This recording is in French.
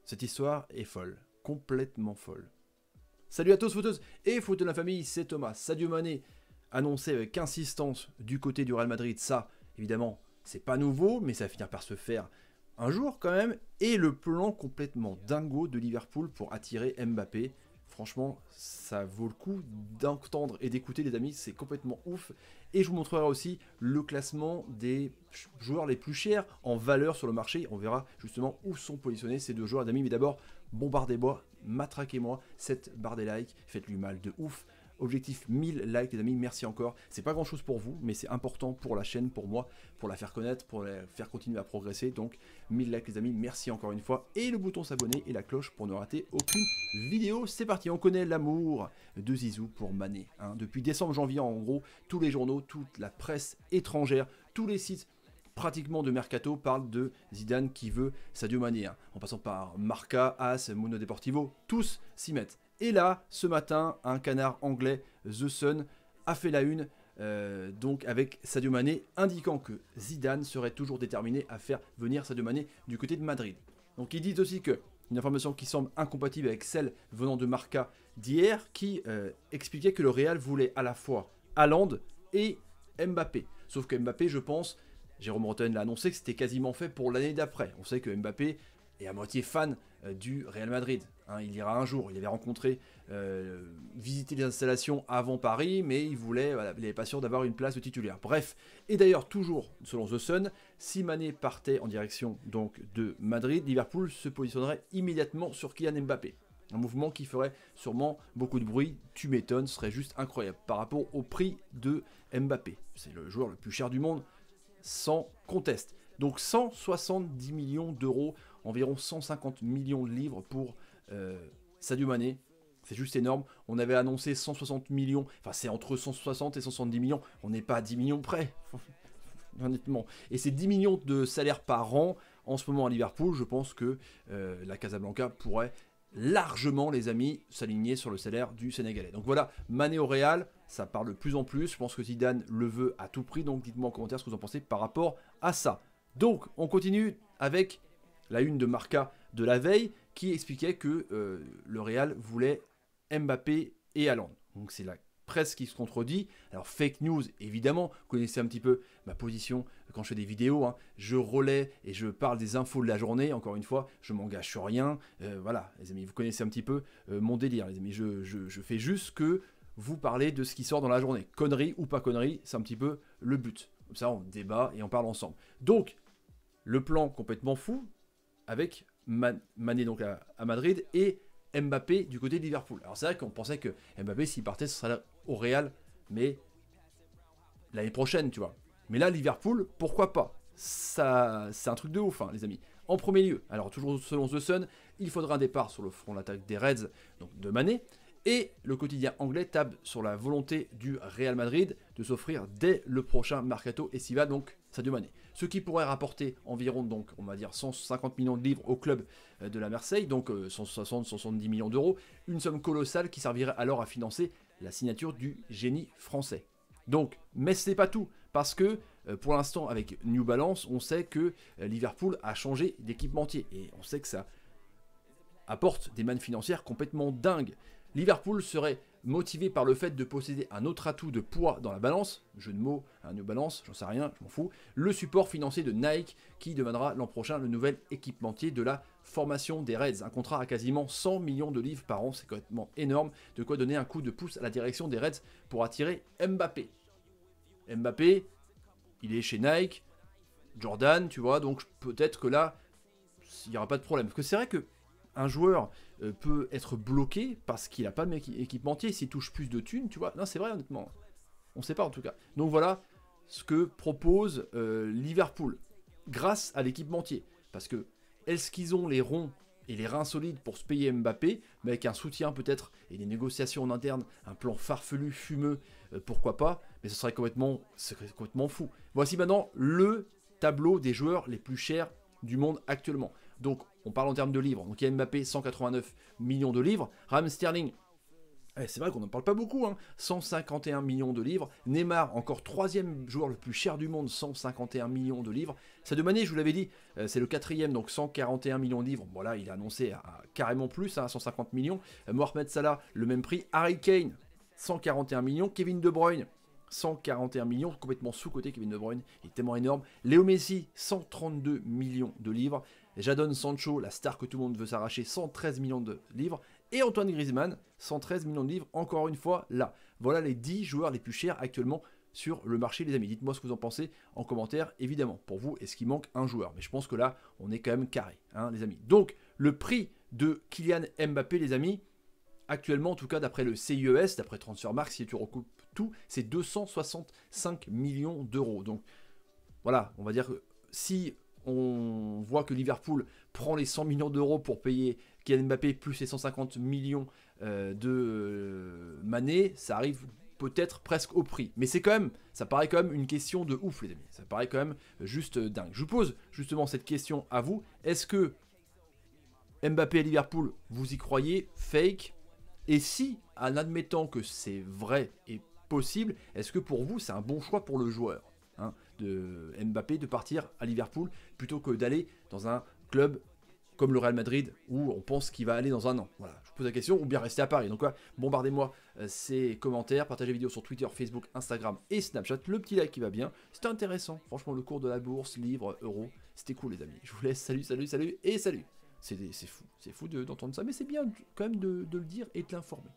Cette histoire est folle, complètement folle. Salut à tous footeuses et footeux de la famille, c'est Thomas. Sadio Mané annoncé avec insistance du côté du Real Madrid. Ça, évidemment, c'est pas nouveau, mais ça va finir par se faire un jour quand même. Et le plan complètement dingo de Liverpool pour attirer Mbappé. Franchement, ça vaut le coup d'entendre et d'écouter les amis, c'est complètement ouf. Et je vous montrerai aussi le classement des joueurs les plus chers en valeur sur le marché. On verra justement où sont positionnés ces deux joueurs les amis. Mais d'abord, bombardez-moi, matraquez-moi cette barre des likes, faites-lui mal de ouf. Objectif 1000 likes les amis, merci encore. C'est pas grand chose pour vous, mais c'est important pour la chaîne, pour moi, pour la faire connaître, pour la faire continuer à progresser. Donc 1000 likes les amis, merci encore une fois. Et le bouton s'abonner et la cloche pour ne rater aucune vidéo. C'est parti, on connaît l'amour de Zizou pour Mané. Hein. Depuis décembre-janvier en gros, tous les journaux, toute la presse étrangère, tous les sites pratiquement de Mercato parlent de Zidane qui veut Sadio Mané. Hein. En passant par Marca, AS, Mundo Deportivo, tous s'y mettent. Et là, ce matin, un canard anglais, The Sun, a fait la une, donc avec Sadio Mané, indiquant que Zidane serait toujours déterminé à faire venir Sadio Mané du côté de Madrid. Donc ils disent aussi que, une information qui semble incompatible avec celle venant de Marca d'hier, qui expliquait que le Real voulait à la fois Haaland et Mbappé. Sauf que Mbappé, je pense, Jérôme Rotten l'a annoncé, que c'était quasiment fait pour l'année d'après. On sait que Mbappé est à moitié fan du Real Madrid. Hein, il ira un jour, il avait rencontré, visité les installations avant Paris, mais il voulait, voilà, il n'avait pas sûr d'avoir une place de titulaire. Bref, et d'ailleurs toujours selon The Sun, si Mané partait en direction donc de Madrid, Liverpool se positionnerait immédiatement sur Kylian Mbappé. Un mouvement qui ferait sûrement beaucoup de bruit, tu m'étonnes, serait juste incroyable par rapport au prix de Mbappé. C'est le joueur le plus cher du monde, sans conteste. Donc 170 millions d'euros, environ 150 millions de livres pour Sadio Mané. C'est juste énorme. On avait annoncé 160 millions, enfin c'est entre 160 et 170 millions, on n'est pas à 10 millions près, honnêtement. Et c'est 10 millions de salaire par an en ce moment à Liverpool. Je pense que la Casablanca pourrait largement, les amis, s'aligner sur le salaire du Sénégalais. Donc voilà, Mané au Real, ça parle de plus en plus. Je pense que Zidane le veut à tout prix. Donc dites-moi en commentaire ce que vous en pensez par rapport à ça. Donc on continue avec la une de Marca de la veille qui expliquait que le Real voulait Mbappé et Haaland. Donc c'est la presse qui se contredit. Alors fake news, évidemment, vous connaissez un petit peu ma position quand je fais des vidéos. Hein. Je relaie et je parle des infos de la journée. Encore une fois, je m'engage sur rien. Voilà, les amis, vous connaissez un petit peu mon délire. Les amis, je fais juste que vous parlez de ce qui sort dans la journée. Connerie ou pas connerie, c'est un petit peu le but. Comme ça, on débat et on parle ensemble. Donc, le plan complètement fou avec Mané donc à Madrid et Mbappé du côté de Liverpool. Alors c'est vrai qu'on pensait que Mbappé s'il partait ce serait au Real, mais l'année prochaine tu vois. Mais là Liverpool, pourquoi pas? Ça, c'est un truc de ouf hein, les amis. En premier lieu, alors toujours selon The Sun, il faudra un départ sur le front d'attaque des Reds, donc de Mané. Et le quotidien anglais table sur la volonté du Real Madrid de s'offrir dès le prochain mercato estival, donc Sadio Mané. Ce qui pourrait rapporter environ, donc, on va dire 150 millions de livres au club de la Marseille, donc 160-170 millions d'euros, une somme colossale qui servirait alors à financer la signature du génie français. Donc, mais ce n'est pas tout, parce que pour l'instant, avec New Balance, on sait que Liverpool a changé d'équipementier, et on sait que ça apporte des mannes financières complètement dingues. Liverpool serait motivé par le fait de posséder un autre atout de poids dans la balance, jeu de mots, un New Balance, j'en sais rien, je m'en fous, le support financier de Nike qui deviendra l'an prochain le nouvel équipementier de la formation des Reds. Un contrat à quasiment 100 millions de livres par an, c'est complètement énorme, de quoi donner un coup de pouce à la direction des Reds pour attirer Mbappé. Mbappé, il est chez Nike, Jordan, tu vois, donc peut-être que là, il n'y aura pas de problème. Parce que c'est vrai que un joueur peut être bloqué parce qu'il n'a pas de équipementier, s'il touche plus de thunes, tu vois. Non, c'est vrai, honnêtement. On ne sait pas, en tout cas. Donc voilà ce que propose Liverpool, grâce à l'équipementier. Parce que, est-ce qu'ils ont les ronds et les reins solides pour se payer Mbappé, mais avec un soutien peut-être, et des négociations en interne, un plan farfelu, fumeux, pourquoi pas, mais ce serait complètement fou. Voici maintenant le tableau des joueurs les plus chers du monde actuellement. Donc, on parle en termes de livres. Donc, il y a Mbappé, 189 millions de livres. Raheem Sterling, C'est vrai qu'on n'en parle pas beaucoup, hein. 151 millions de livres. Neymar, encore troisième joueur le plus cher du monde, 151 millions de livres. Sadio Mané, je vous l'avais dit, c'est le quatrième, donc 141 millions de livres. Voilà, il a annoncé à carrément plus, hein, 150 millions. Mohamed Salah, le même prix. Harry Kane, 141 millions. Kevin De Bruyne, 141 millions, complètement sous-coté Kevin De Bruyne, il est tellement énorme. Léo Messi, 132 millions de livres. Jadon Sancho, la star que tout le monde veut s'arracher, 113 millions de livres. Et Antoine Griezmann, 113 millions de livres, encore une fois là. Voilà les 10 joueurs les plus chers actuellement sur le marché, les amis. Dites-moi ce que vous en pensez en commentaire, évidemment. Pour vous, est-ce qu'il manque un joueur? Mais je pense que là, on est quand même carré, hein, les amis. Donc, le prix de Kylian Mbappé, les amis, actuellement, en tout cas, d'après le CIES, d'après Transfermarkt, si tu recoupes tout, c'est 265 millions d'euros. Donc, voilà, on va dire que si on voit que Liverpool prend les 100 millions d'euros pour payer Kylian Mbappé plus les 150 millions de Mané, ça arrive peut-être presque au prix. Mais c'est quand même, ça paraît quand même une question de ouf, les amis. Ça paraît quand même juste dingue. Je vous pose justement cette question à vous. Est-ce que Mbappé à Liverpool, vous y croyez? Fake? Et si, en admettant que c'est vrai et possible, est-ce que pour vous, c'est un bon choix pour le joueur, hein, de Mbappé de partir à Liverpool plutôt que d'aller dans un club comme le Real Madrid où on pense qu'il va aller dans un an? Voilà, je vous pose la question, ou bien rester à Paris. Donc, bombardez-moi ces commentaires, partagez la vidéo sur Twitter, Facebook, Instagram et Snapchat. Le petit like qui va bien, c'était intéressant. Franchement, le cours de la bourse, livres, euros, c'était cool, les amis. Je vous laisse, salut, salut, salut et salut. C'est fou d'entendre ça, mais c'est bien quand même de le dire et de l'informer.